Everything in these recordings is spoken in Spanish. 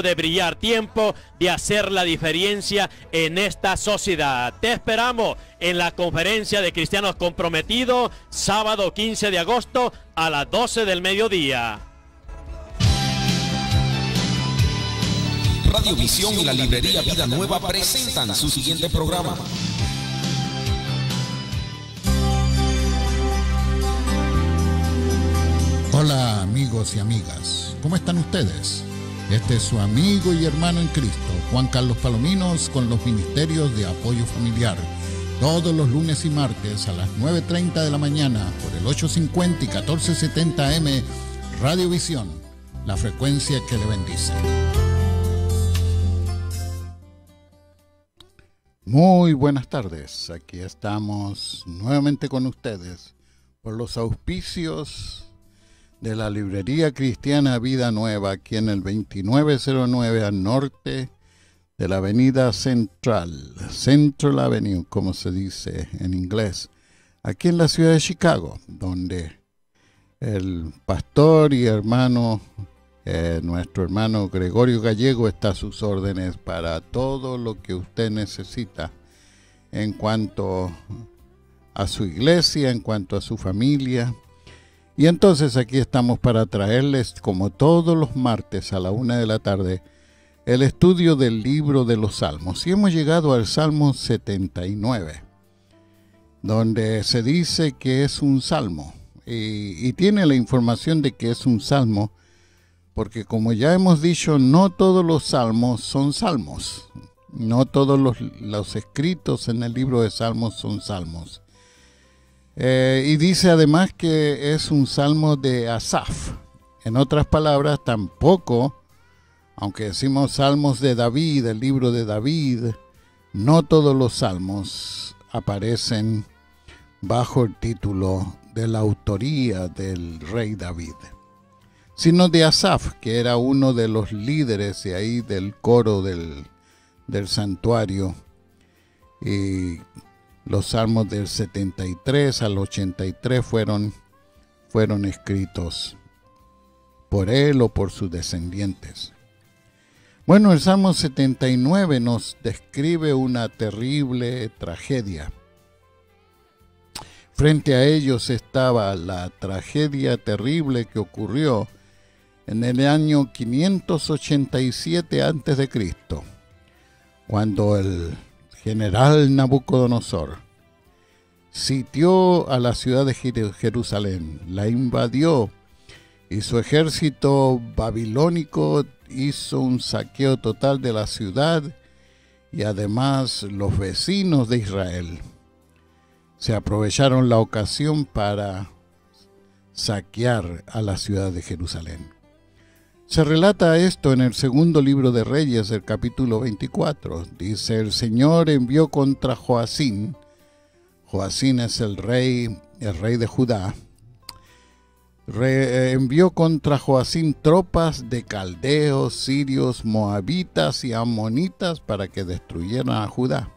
de brillar, tiempo de hacer la diferencia en esta sociedad. Te esperamos en la conferencia de cristianos comprometidos, sábado 15 de agosto a las 12 del mediodía. Radio Visión y la librería Vida Nueva presentan su siguiente programa. Hola amigos y amigas, ¿cómo están ustedes? Este es su amigo y hermano en Cristo, Juan Carlos Palominos, con los ministerios de apoyo familiar, todos los lunes y martes a las 9:30 de la mañana por el 850 y 1470 AM, Radio Visión, la frecuencia que le bendice. Muy buenas tardes, aquí estamos nuevamente con ustedes por los auspicios de la librería cristiana Vida Nueva, aquí en el 2909 al norte de la avenida Central Avenue, como se dice en inglés, aquí en la ciudad de Chicago, donde el pastor y hermano, nuestro hermano Gregorio Gallego, está a sus órdenes para todo lo que usted necesita en cuanto a su iglesia, en cuanto a su familia. Y entonces aquí estamos para traerles, como todos los martes a la 1 de la tarde, el estudio del libro de los Salmos. Y hemos llegado al Salmo 79, donde se dice que es un salmo. Y tiene la información de que es un salmo, porque como ya hemos dicho, no todos los salmos son salmos. No todos los escritos en el libro de Salmos son salmos. Y dice además que es un salmo de Asaf. En otras palabras, tampoco, aunque decimos salmos de David, el libro de David, no todos los salmos aparecen bajo el título de la autoría del rey David, sino de Asaf, que era uno de los líderes de ahí del coro del santuario. Y los salmos del 73 al 83 fueron escritos por él o por sus descendientes. Bueno, el Salmo 79 nos describe una terrible tragedia. Frente a ellos estaba la tragedia terrible que ocurrió en el año 587 a.C., cuando el general Nabucodonosor sitió a la ciudad de Jerusalén, la invadió, y su ejército babilónico hizo un saqueo total de la ciudad, y además los vecinos de Israel se aprovecharon la ocasión para saquear a la ciudad de Jerusalén. Se relata esto en el segundo libro de Reyes, el capítulo 24. Dice: el Señor envió contra Joacín. Joacín es el rey de Judá. Envió contra Joacín tropas de caldeos, sirios, moabitas y amonitas para que destruyeran a Judá,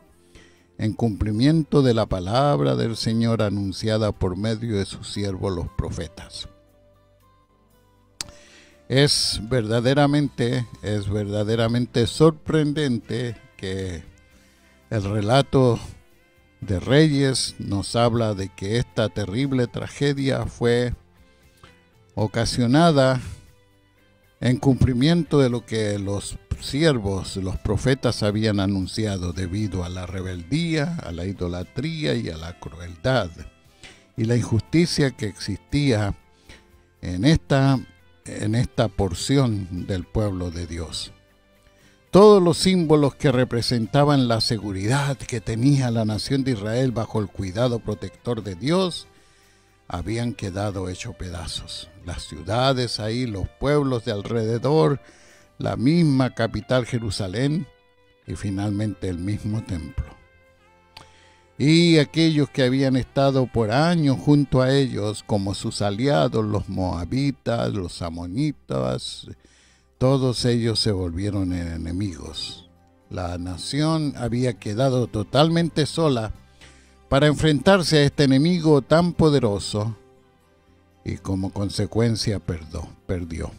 en cumplimiento de la palabra del Señor anunciada por medio de sus siervos los profetas. Es verdaderamente sorprendente que el relato de Reyes nos habla de que esta terrible tragedia fue ocasionada en cumplimiento de lo que los siervos, los profetas, habían anunciado, debido a la rebeldía, a la idolatría y a la crueldad y la injusticia que existía en esta porción del pueblo de Dios. Todos los símbolos que representaban la seguridad que tenía la nación de Israel bajo el cuidado protector de Dios habían quedado hechos pedazos. Las ciudades ahí, los pueblos de alrededor, la misma capital Jerusalén y finalmente el mismo templo. Y aquellos que habían estado por años junto a ellos, como sus aliados, los moabitas, los amonitas, todos ellos se volvieron enemigos. La nación había quedado totalmente sola para enfrentarse a este enemigo tan poderoso, y como consecuencia perdió.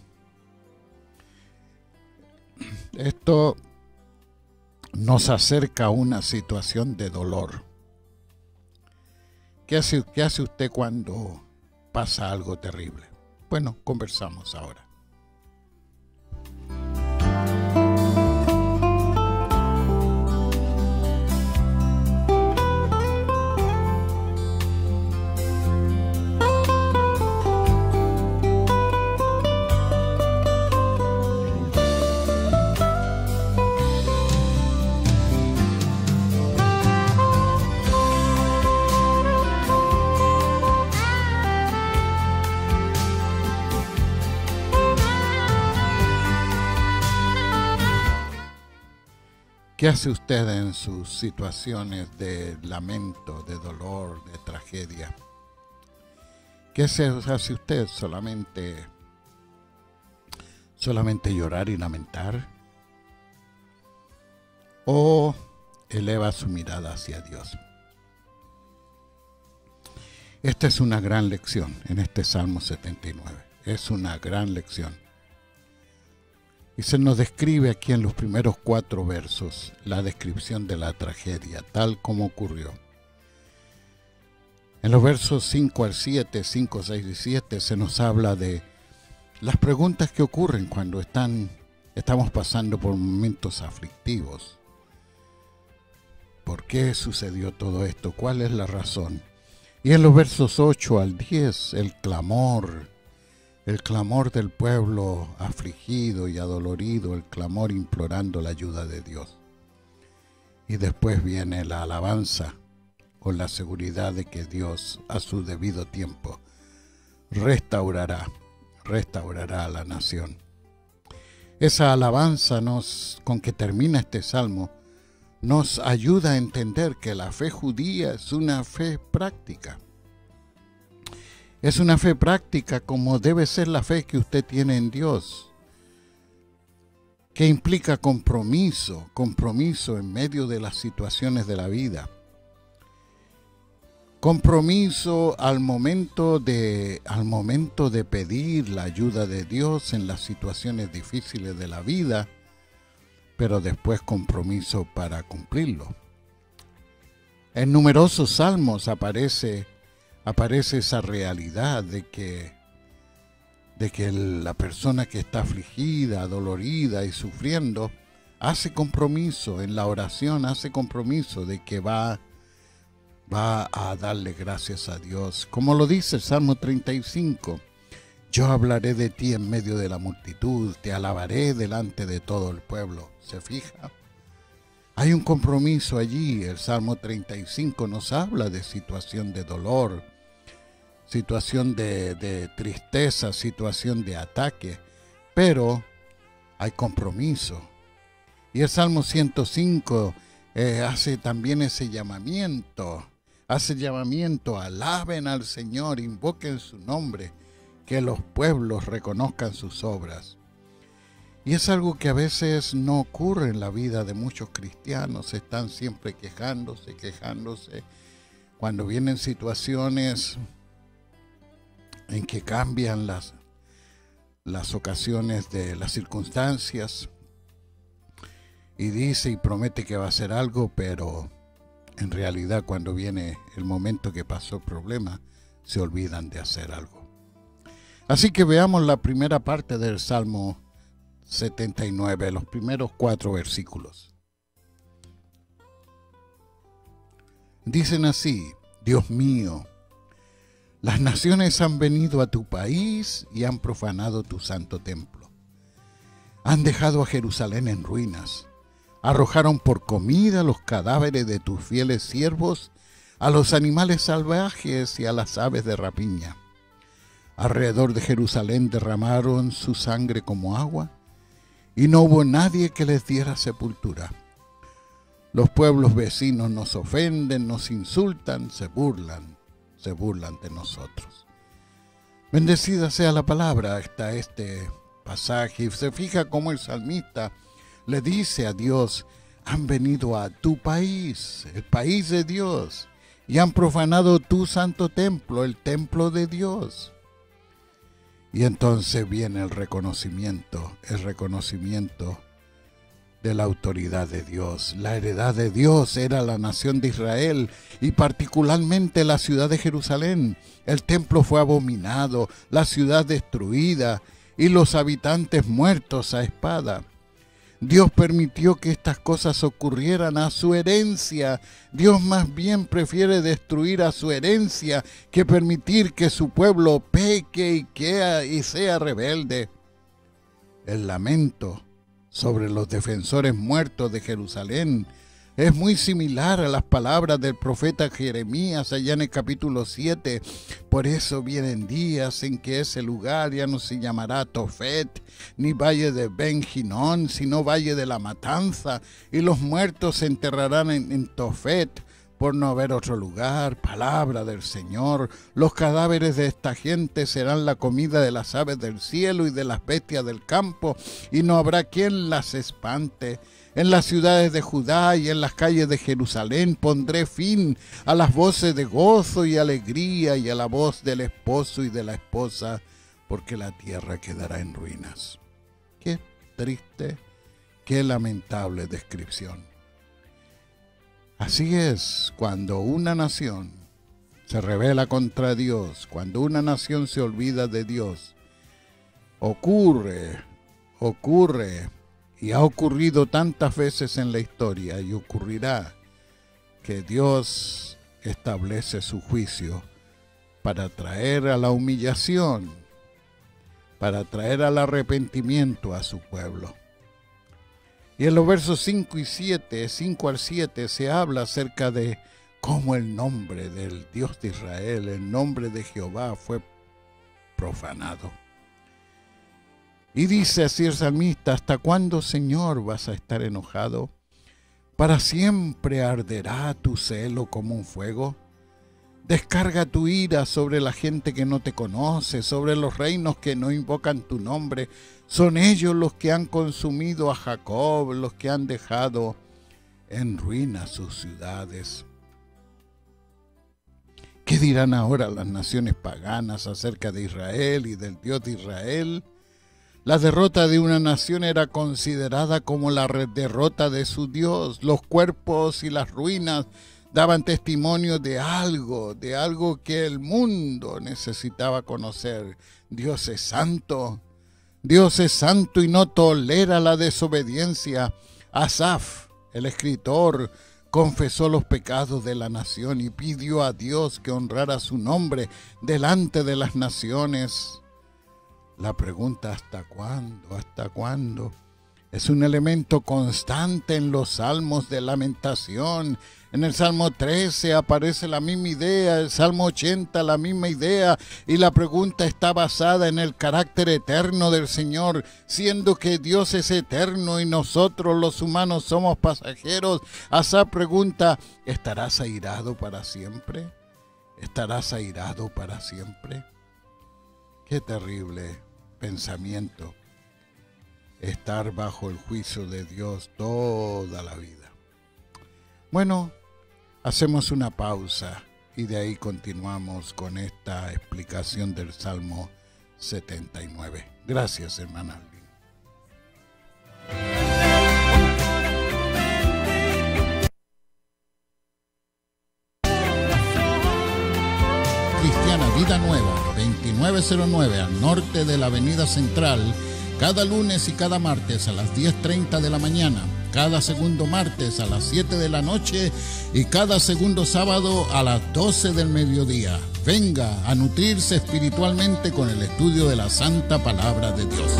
esto nos acerca a una situación de dolor. ¿Qué hace usted cuando pasa algo terrible? Bueno, conversamos ahora. ¿Qué hace usted en sus situaciones de lamento, de dolor, de tragedia? ¿Qué hace usted? ¿Solamente llorar y lamentar? ¿O eleva su mirada hacia Dios? Esta es una gran lección en este Salmo 79. Es una gran lección. Y se nos describe aquí en los primeros 4 versos la descripción de la tragedia, tal como ocurrió. En los versos 5 al 7, 5, 6 y 7 se nos habla de las preguntas que ocurren cuando estamos pasando por momentos aflictivos. ¿Por qué sucedió todo esto? ¿Cuál es la razón? Y en los versos 8 al 10, el clamor del pueblo afligido y adolorido, el clamor implorando la ayuda de Dios. Y después viene la alabanza con la seguridad de que Dios a su debido tiempo restaurará a la nación. Esa alabanza con que termina este salmo nos ayuda a entender que la fe judía es una fe práctica. Es una fe práctica como debe ser la fe que usted tiene en Dios, que implica compromiso en medio de las situaciones de la vida. Compromiso al momento de pedir la ayuda de Dios en las situaciones difíciles de la vida, pero después compromiso para cumplirlo. En numerosos salmos aparece esa realidad de que la persona que está afligida, dolorida y sufriendo, hace compromiso en la oración, hace compromiso de que va a darle gracias a Dios. Como lo dice el Salmo 35, yo hablaré de ti en medio de la multitud, te alabaré delante de todo el pueblo. ¿Se fija? Hay un compromiso allí. El Salmo 35 nos habla de situación de dolor, situación de tristeza, situación de ataque, pero hay compromiso. Y el Salmo 105 hace también ese llamamiento, alaben al Señor, invoquen su nombre, que los pueblos reconozcan sus obras. Y es algo que a veces no ocurre en la vida de muchos cristianos, están siempre quejándose. Cuando vienen situaciones en que cambian las ocasiones de las circunstancias, y dice y promete que va a hacer algo, pero en realidad cuando viene el momento que pasó el problema, se olvidan de hacer algo. Así que veamos la primera parte del Salmo 79, los primeros 4 versículos. Dicen así: Dios mío, las naciones han venido a tu país y han profanado tu santo templo. Han dejado a Jerusalén en ruinas. Arrojaron por comida los cadáveres de tus fieles siervos, a los animales salvajes y a las aves de rapiña. Alrededor de Jerusalén derramaron su sangre como agua, y no hubo nadie que les diera sepultura. Los pueblos vecinos nos ofenden, nos insultan, se burlan de nosotros. Bendecida sea la palabra hasta este pasaje. Y se fija cómo el salmista le dice a Dios: han venido a tu país, el país de Dios, y han profanado tu santo templo, el templo de Dios. Y entonces viene el reconocimiento de la autoridad de Dios. La heredad de Dios era la nación de Israel y particularmente la ciudad de Jerusalén. El templo fue abominado, la ciudad destruida y los habitantes muertos a espada. Dios permitió que estas cosas ocurrieran a su herencia. Dios más bien prefiere destruir a su herencia que permitir que su pueblo peque y sea rebelde. El lamento sobre los defensores muertos de Jerusalén es muy similar a las palabras del profeta Jeremías allá en el capítulo 7. Por eso vienen días en que ese lugar ya no se llamará Tofet, ni valle de Ben Hinón, sino valle de la matanza, y los muertos se enterrarán en Tofet, por no haber otro lugar. Palabra del Señor. Los cadáveres de esta gente serán la comida de las aves del cielo y de las bestias del campo, y no habrá quien las espante. En las ciudades de Judá y en las calles de Jerusalén pondré fin a las voces de gozo y alegría y a la voz del esposo y de la esposa, porque la tierra quedará en ruinas. Qué triste, qué lamentable descripción. Así es, cuando una nación se rebela contra Dios, cuando una nación se olvida de Dios, ocurre, y ha ocurrido tantas veces en la historia y ocurrirá, que Dios establece su juicio para traer a la humillación, para traer al arrepentimiento a su pueblo. Y en los versos 5 al 7, se habla acerca de cómo el nombre del Dios de Israel, el nombre de Jehová, fue profanado. Y dice así el salmista: ¿hasta cuándo, Señor, vas a estar enojado? ¿Para siempre arderá tu celo como un fuego? Descarga tu ira sobre la gente que no te conoce, sobre los reinos que no invocan tu nombre. Son ellos los que han consumido a Jacob, los que han dejado en ruinas sus ciudades. ¿Qué dirán ahora las naciones paganas acerca de Israel y del Dios de Israel? La derrota de una nación era considerada como la derrota de su Dios. Los cuerpos y las ruinas daban testimonio de algo que el mundo necesitaba conocer. Dios es santo y no tolera la desobediencia. Asaf, el escritor, confesó los pecados de la nación y pidió a Dios que honrara su nombre delante de las naciones. La pregunta ¿hasta cuándo? ¿Hasta cuándo? Es un elemento constante en los salmos de lamentación. En el Salmo 13 aparece la misma idea, el Salmo 80 la misma idea, y la pregunta está basada en el carácter eterno del Señor, siendo que Dios es eterno y nosotros los humanos somos pasajeros. Asaf pregunta: ¿estarás airado para siempre? ¿Estarás airado para siempre? Qué terrible pensamiento, estar bajo el juicio de Dios toda la vida. Bueno, hacemos una pausa y de ahí continuamos con esta explicación del Salmo 79. Gracias, hermana Alvin. Cristiana Vida Nueva, 2909 al norte de la Avenida Central, cada lunes y cada martes a las 10:30 de la mañana, cada segundo martes a las 7 de la noche y cada segundo sábado a las 12 del mediodía. Venga a nutrirse espiritualmente con el estudio de la Santa Palabra de Dios.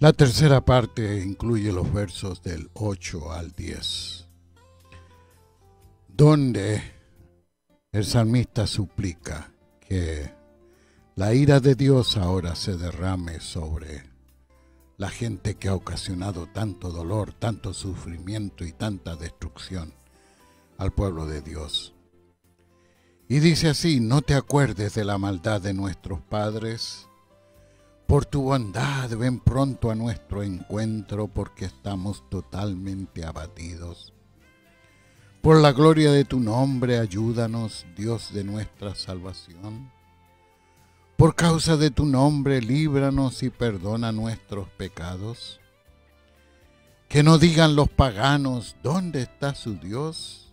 La tercera parte incluye los versos del 8 al 10, donde el salmista suplica que la ira de Dios ahora se derrame sobre la gente que ha ocasionado tanto dolor, tanto sufrimiento y tanta destrucción al pueblo de Dios. Y dice así: no te acuerdes de la maldad de nuestros padres. Por tu bondad ven pronto a nuestro encuentro, porque estamos totalmente abatidos. Por la gloria de tu nombre, ayúdanos, Dios de nuestra salvación. Por causa de tu nombre, líbranos y perdona nuestros pecados. Que no digan los paganos, ¿dónde está su Dios?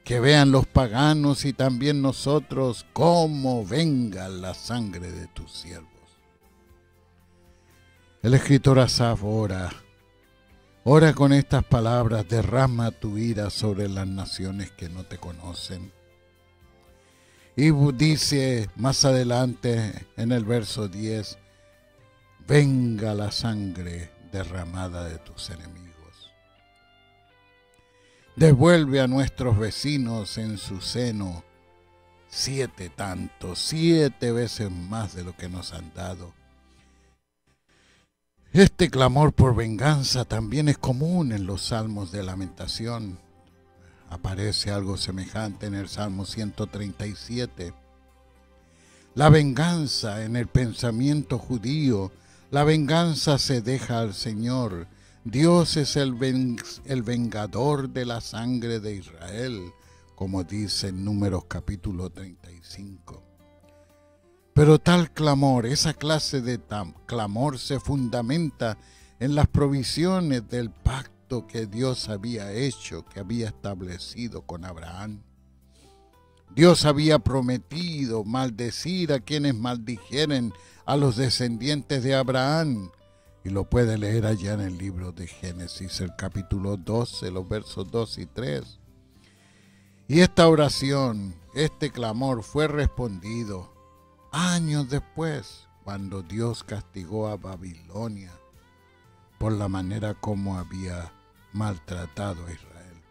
Que vean los paganos y también nosotros cómo venga la sangre de tus siervos. El escritor Asaf ora con estas palabras: derrama tu ira sobre las naciones que no te conocen. Y dice más adelante en el verso 10, venga la sangre derramada de tus enemigos. Devuelve a nuestros vecinos en su seno 7 tantos, 7 veces más de lo que nos han dado. Este clamor por venganza también es común en los salmos de lamentación. Aparece algo semejante en el Salmo 137. La venganza en el pensamiento judío, la venganza se deja al Señor. Dios es el vengador de la sangre de Israel, como dice en Números capítulo 35. Pero tal clamor, esa clase de clamor se fundamenta en las provisiones del pacto que Dios había hecho, que había establecido con Abraham. Dios había prometido maldecir a quienes maldijeren a los descendientes de Abraham. Y lo puede leer allá en el libro de Génesis, el capítulo 12, los versos 2 y 3. Y esta oración, este clamor fue respondido años después, cuando Dios castigó a Babilonia por la manera como había maltratado a Israel.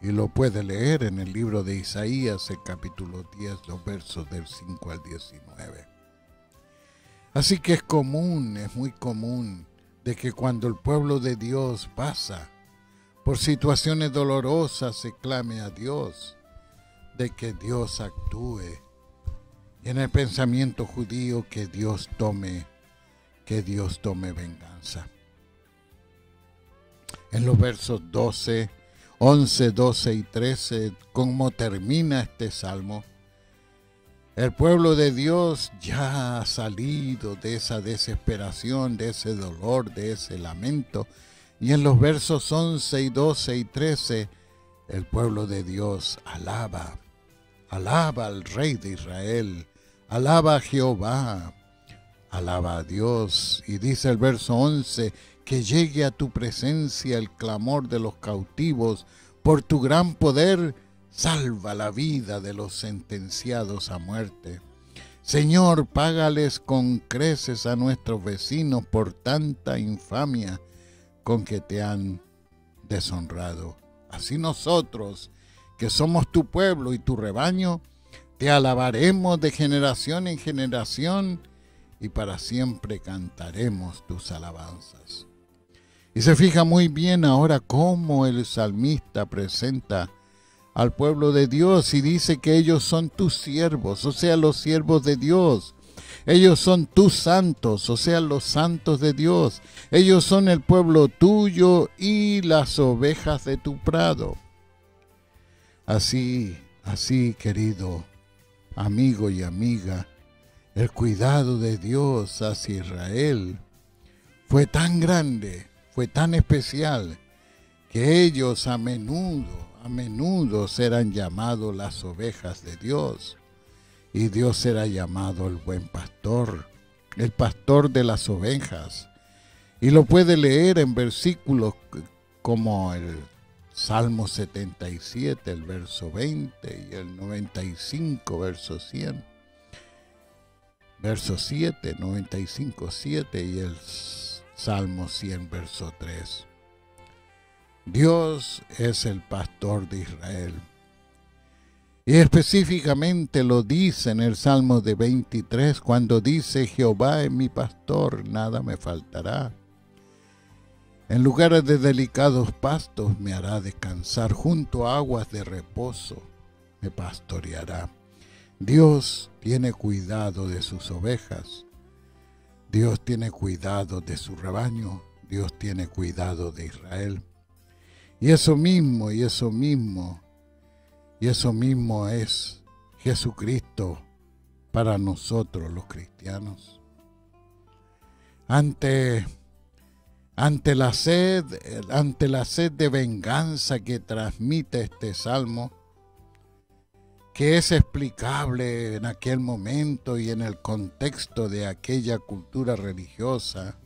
Y lo puede leer en el libro de Isaías, el capítulo 10, los versos del 5 al 19. Así que es común, es muy común, de que cuando el pueblo de Dios pasa por situaciones dolorosas se clame a Dios, de que Dios actúe. Y en el pensamiento judío que Dios tome venganza. En los versos 11, 12 y 13, cómo termina este salmo. El pueblo de Dios ya ha salido de esa desesperación, de ese dolor, de ese lamento. Y en los versos 11 y 12 y 13, el pueblo de Dios alaba al Rey de Israel, alaba a Jehová, alaba a Dios. Y dice el verso 11, que llegue a tu presencia el clamor de los cautivos, por tu gran poder salva la vida de los sentenciados a muerte. Señor, págales con creces a nuestros vecinos por tanta infamia con que te han deshonrado. Así nosotros, que somos tu pueblo y tu rebaño, te alabaremos de generación en generación y para siempre cantaremos tus alabanzas. Y se fija muy bien ahora cómo el salmista presenta al pueblo de Dios y dice que ellos son tus siervos, o sea, los siervos de Dios. Ellos son tus santos, o sea, los santos de Dios. Ellos son el pueblo tuyo y las ovejas de tu prado. Así, querido amigo y amiga, el cuidado de Dios hacia Israel fue tan grande, fue tan especial, que ellos a menudo serán llamados las ovejas de Dios. Y Dios será llamado el buen pastor, el pastor de las ovejas. Y lo puede leer en versículos como el Salmo 77, el verso 20, y el 95, verso 100. Verso 7, 95, 7, y el Salmo 100, verso 3. Dios es el pastor de Israel. Y específicamente lo dice en el Salmo de 23, cuando dice: Jehová es mi pastor, nada me faltará. En lugares de delicados pastos me hará descansar, junto a aguas de reposo me pastoreará. Dios tiene cuidado de sus ovejas. Dios tiene cuidado de su rebaño. Dios tiene cuidado de Israel. Y eso mismo es Jesucristo para nosotros los cristianos. Ante la sed de venganza que transmite este salmo, que es explicable en aquel momento y en el contexto de aquella cultura religiosa,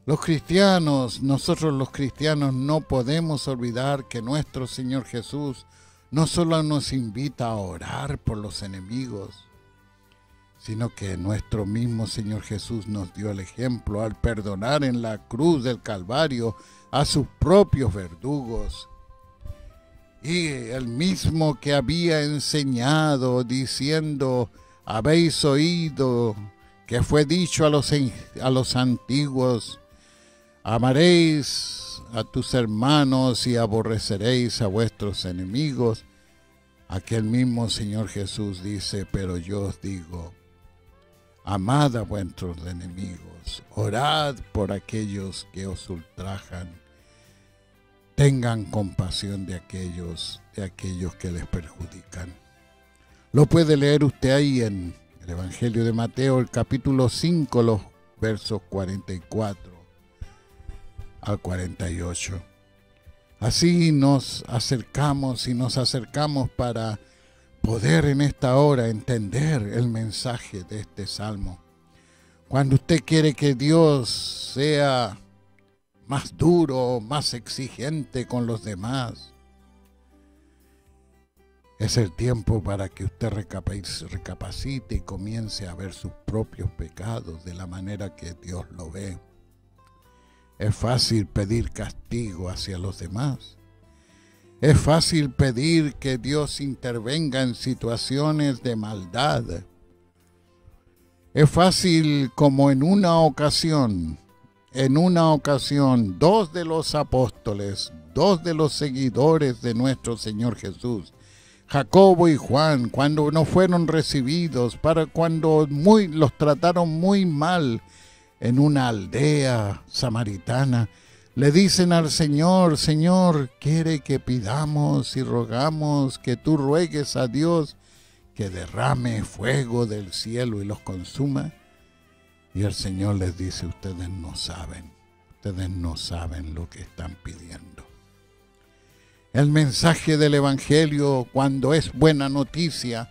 nosotros los cristianos no podemos olvidar que nuestro Señor Jesús no solo nos invita a orar por los enemigos, sino que nuestro mismo Señor Jesús nos dio el ejemplo al perdonar en la cruz del Calvario a sus propios verdugos. Y el mismo que había enseñado diciendo, habéis oído que fue dicho a los antiguos, amaréis a tus hermanos y aborreceréis a vuestros enemigos. Aquel mismo Señor Jesús dice, pero yo os digo, amad a vuestros enemigos, orad por aquellos que os ultrajan, tengan compasión de aquellos que les perjudican. Lo puede leer usted ahí en el Evangelio de Mateo, el capítulo 5, los versos 44 al 48. Así nos acercamos para poder en esta hora entender el mensaje de este salmo. Cuando usted quiere que Dios sea más duro, más exigente con los demás, es el tiempo para que usted recapacite y comience a ver sus propios pecados de la manera que Dios lo ve. Es fácil pedir castigo hacia los demás. Es fácil pedir que Dios intervenga en situaciones de maldad. Es fácil como en una ocasión, dos de los apóstoles, dos de los seguidores de nuestro Señor Jesús, Jacobo y Juan, cuando no fueron recibidos, cuando los trataron muy mal en una aldea samaritana, le dicen al Señor, Señor, quiere que pidamos y rogamos que tú ruegues a Dios que derrame fuego del cielo y los consuma. Y el Señor les dice, ustedes no saben lo que están pidiendo. El mensaje del Evangelio, cuando es buena noticia,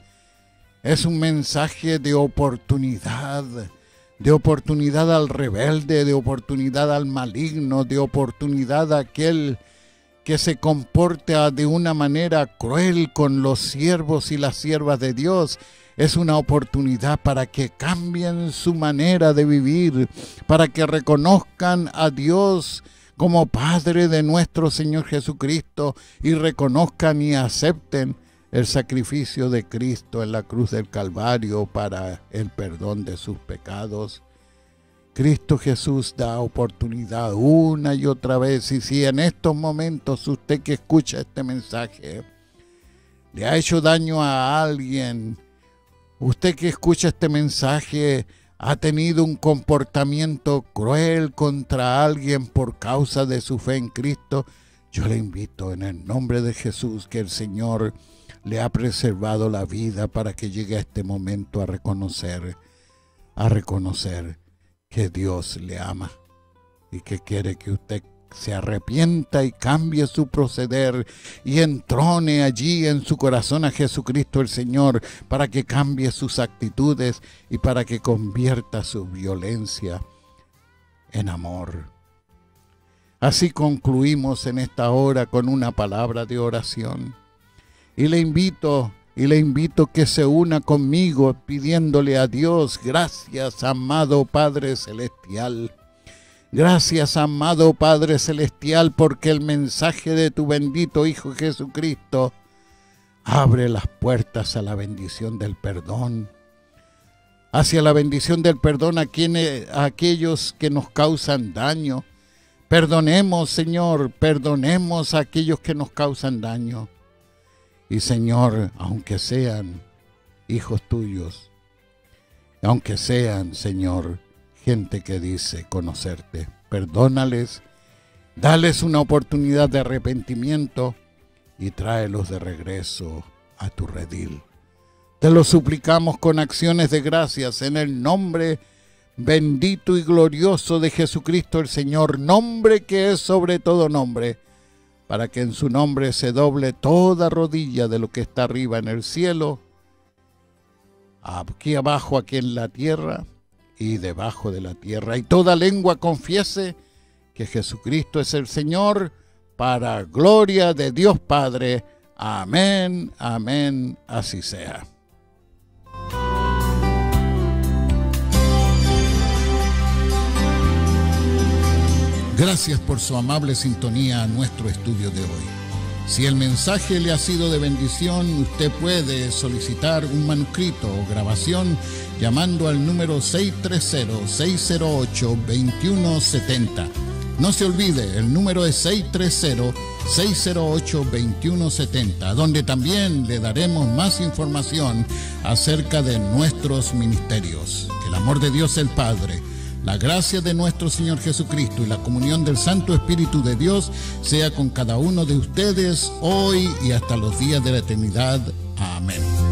es un mensaje de oportunidad al rebelde, de oportunidad al maligno, de oportunidad a aquel que se comporta de una manera cruel con los siervos y las siervas de Dios. Es una oportunidad para que cambien su manera de vivir, para que reconozcan a Dios como Padre de nuestro Señor Jesucristo y reconozcan y acepten el sacrificio de Cristo en la cruz del Calvario para el perdón de sus pecados. Cristo Jesús da oportunidad una y otra vez, y si en estos momentos usted que escucha este mensaje le ha hecho daño a alguien, usted que escucha este mensaje ha tenido un comportamiento cruel contra alguien por causa de su fe en Cristo, yo le invito en el nombre de Jesús que el Señor le ha preservado la vida para que llegue a este momento a reconocer que Dios le ama y que quiere que usted se arrepienta y cambie su proceder y entrone allí en su corazón a Jesucristo el Señor para que cambie sus actitudes y para que convierta su violencia en amor. Así concluimos en esta hora con una palabra de oración y le invito que se una conmigo pidiéndole a Dios, gracias amado Padre Celestial. Gracias, amado Padre Celestial, porque el mensaje de tu bendito Hijo Jesucristo abre las puertas a la bendición del perdón. Hacia la bendición del perdón a aquellos que nos causan daño. Perdonemos, Señor, perdonemos a aquellos que nos causan daño. Y, Señor, aunque sean hijos tuyos, aunque sean, Señor, gente que dice conocerte, perdónales Dales una oportunidad de arrepentimiento y tráelos de regreso a tu redil. Te lo suplicamos con acciones de gracias en el nombre bendito y glorioso de Jesucristo el Señor, nombre que es sobre todo nombre, para que en su nombre se doble toda rodilla de lo que está arriba en el cielo, aquí abajo, aquí en la tierra y debajo de la tierra, y toda lengua confiese que Jesucristo es el Señor, para gloria de Dios Padre. Amén, amén, así sea. Gracias por su amable sintonía a nuestro estudio de hoy. Si el mensaje le ha sido de bendición, usted puede solicitar un manuscrito o grabación llamando al número 630-608-2170. No se olvide, el número es 630-608-2170, donde también le daremos más información acerca de nuestros ministerios. El amor de Dios el Padre, la gracia de nuestro Señor Jesucristo y la comunión del Santo Espíritu de Dios sea con cada uno de ustedes hoy y hasta los días de la eternidad. Amén.